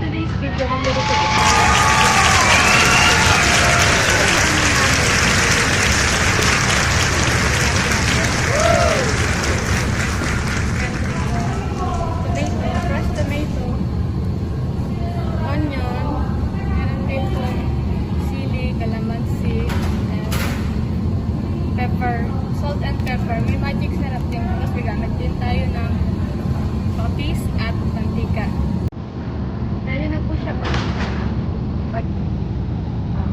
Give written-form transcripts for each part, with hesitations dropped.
today's video, magluluto ko. Tomato, fresh tomato, onion, meron dito sili, calamansi, and pepper, salt and pepper. May magic sarap din. Tapos gagamit din tayo ng patis at mantika. Ready na po siya ba?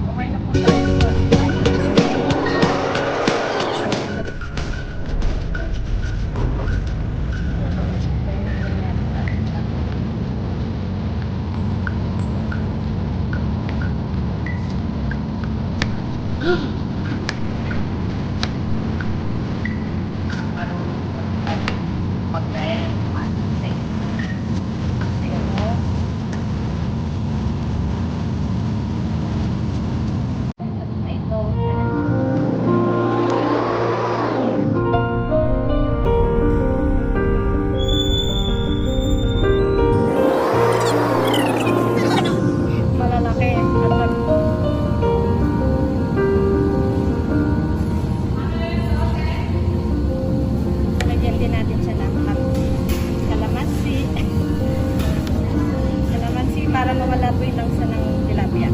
Okay na po tayo ba? Para mawala po yung langsa ng tilapia.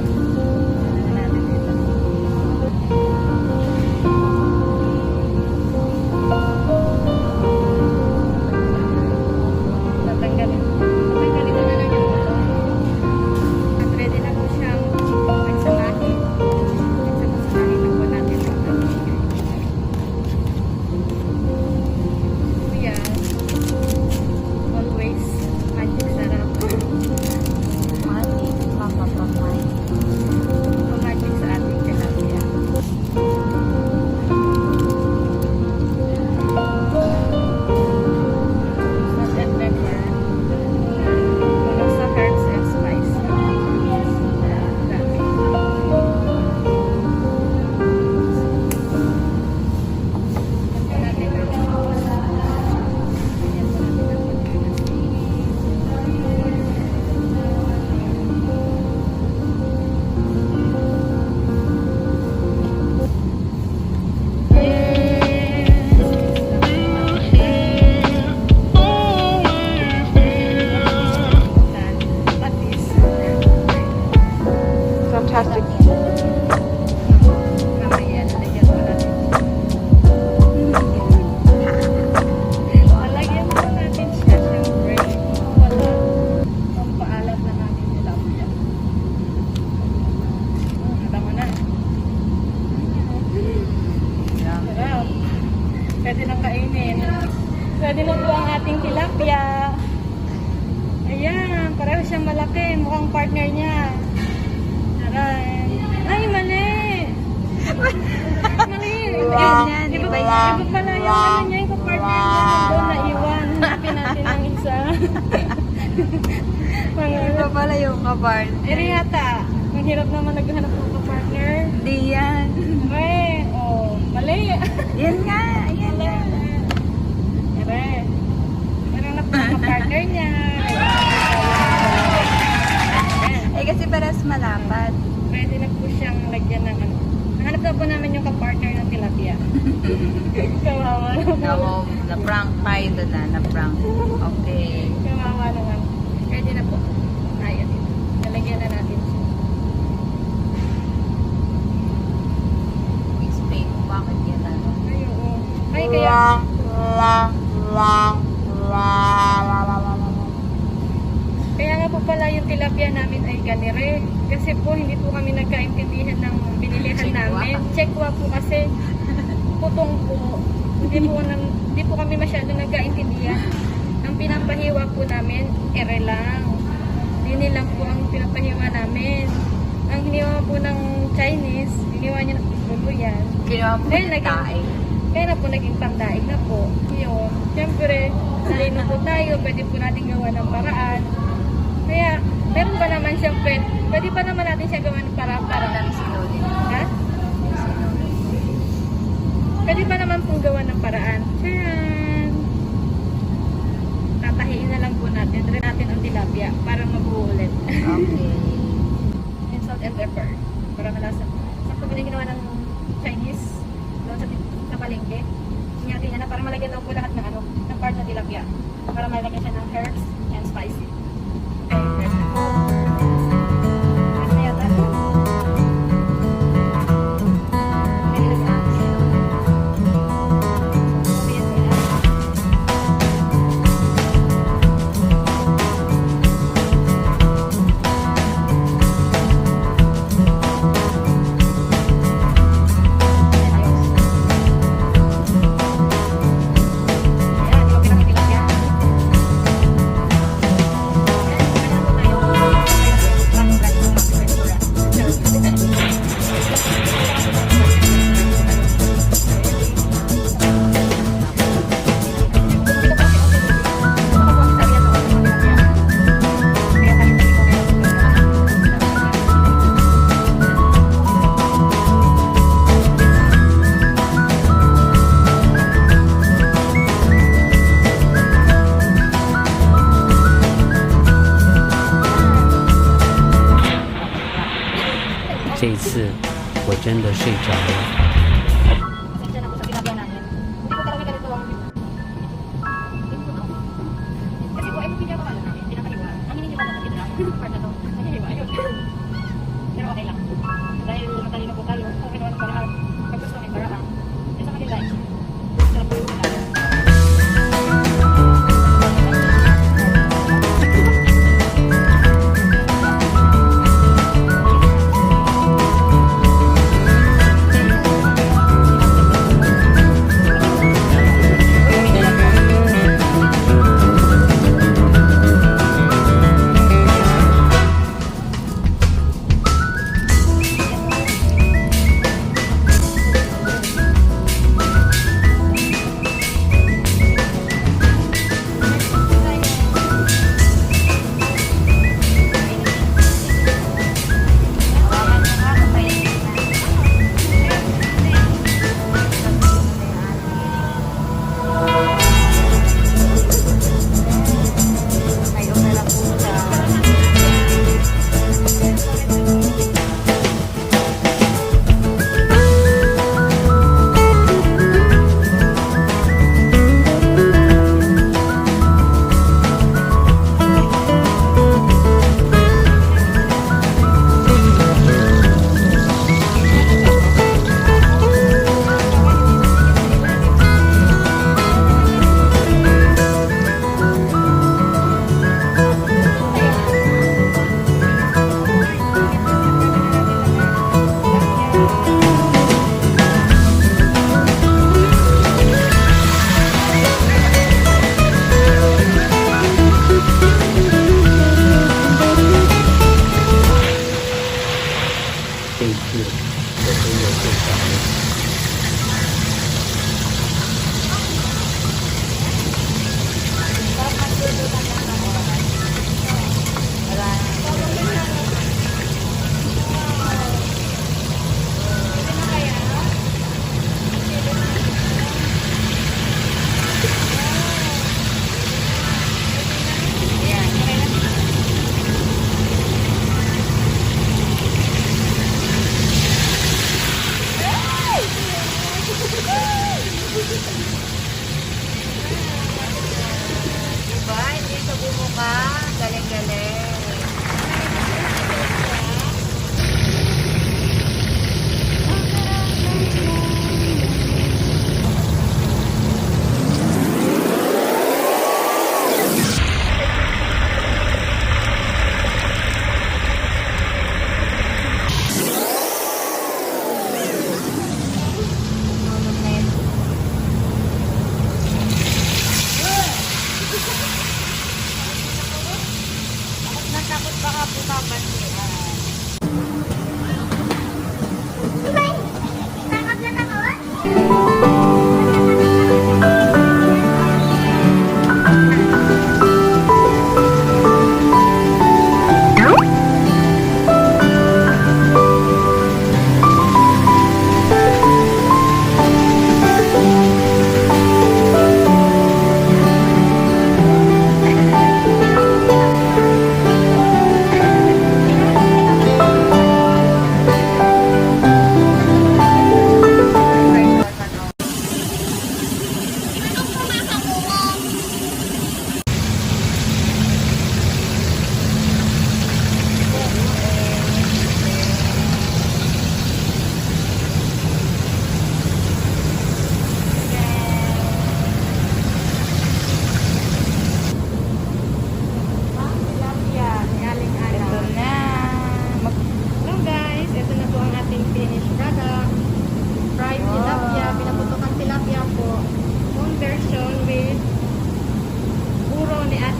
Tatanggalin na lang yung buto. At ready na po siyang magsamahin. Magsamahin na po natin ang pamigay. Kuya, always magic sarap. Magic sa ating tilapia. Salt and pepper. Tulog sa herbs and spice. Dami. Natin natin ang fantastic. Mamaya, lalagyan mo natin. Lalagyan mo natin siya, siyempre. Wala. Pampaalat na natin tilapia. Kita mo na. Sarap. Pwede nang kainin. Pwede na po ang ating tilapia. Ayan, pareho siyang malaki. Mukhang partner niya. Ay, mali! Mali! Iba pala yung ano niya, yung kapartner niya. Doon naiwan. Hanapin natin ang isa. Iba pala yung kapartner. Rihata, ang hirap naman naghanap ng kapartner. Di yan. Ay, oh, mali! Yan nga. Yan nga. Ere. Meron na po ang kapartner niya. Eh kasi paras malapad. Pwede na po siyang lagyan ng ano. Nahanap na po namin yung kapartner ng tilapia. Kawawa naman. Na-prank tayo doon na-prank. Okay. Kawawa naman. Pwede na po. Ayan. Nalagyan na natin siya. Explain mo bakit yan ano. Ay, oo. Ay, kaya... Kaya nga po pala yung tilapia namin ay ganire. Kasi po hindi po kami nagkaintindihan ng binilihan namin. Chekwa po kasi putong po. Hindi po kami masyado nagkaintindihan. Ang pinapahiwa po namin, ere lang. Dini lang po ang pinapahiwa namin. Ang hiniwa po ng Chinese, hiniwa niya ng pulo yan. Ginawa mo Kaya yung tae. Kaya na po naging pandaig na po. Yun. Siyempre, nalino po tayo, pwede po natin gawa ng paraan. Kaya, meron pa naman siyempre, pwede pa naman natin siya gawa ng paraan para Parang sinuli. ha? Pwede pa naman pong gawa ng paraan. Tcharan! Tatahiin na lang po natin. Dry natin ang tilapia para mabuo ulit. Okay. And salt and pepper para malasa. Sakto ko din ginawa ng Chinese doon sa palengke. Inyati niya na para malagyan daw po lahat ng ng part ng tilapia. Para malagyan siya ng herbs and spicy. Okay, herbs na. Herbs na yata.这一次我真的睡着了。 Pasensya na po sa tilapia namin. Hindi ko talaga ganito ang kasi po, hindi niya naman namin, pinakahiwa. Ang hindi niya pa naman ito part na to. Nahihiwa yun. Pero okay lang. Dahil matalino po tayo, okay naman para pag-gusto namin paraan. Kasi sa kanila, sarap po yung tilapia. Diba? Hindi ka bumuka. Galing-galing.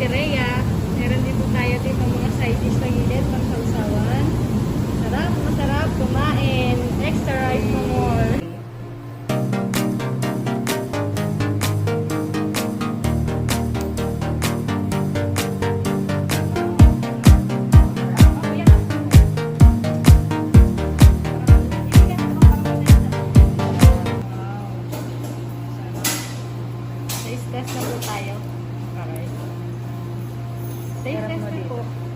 Ate Rhea. Meron din po tayo dito mga side dish na gilid, pang sausawan. Sarap, masarap kumain. Extra rice no more. Taste test na po tayo. Okay. Taste Sarap test mo na dito. po.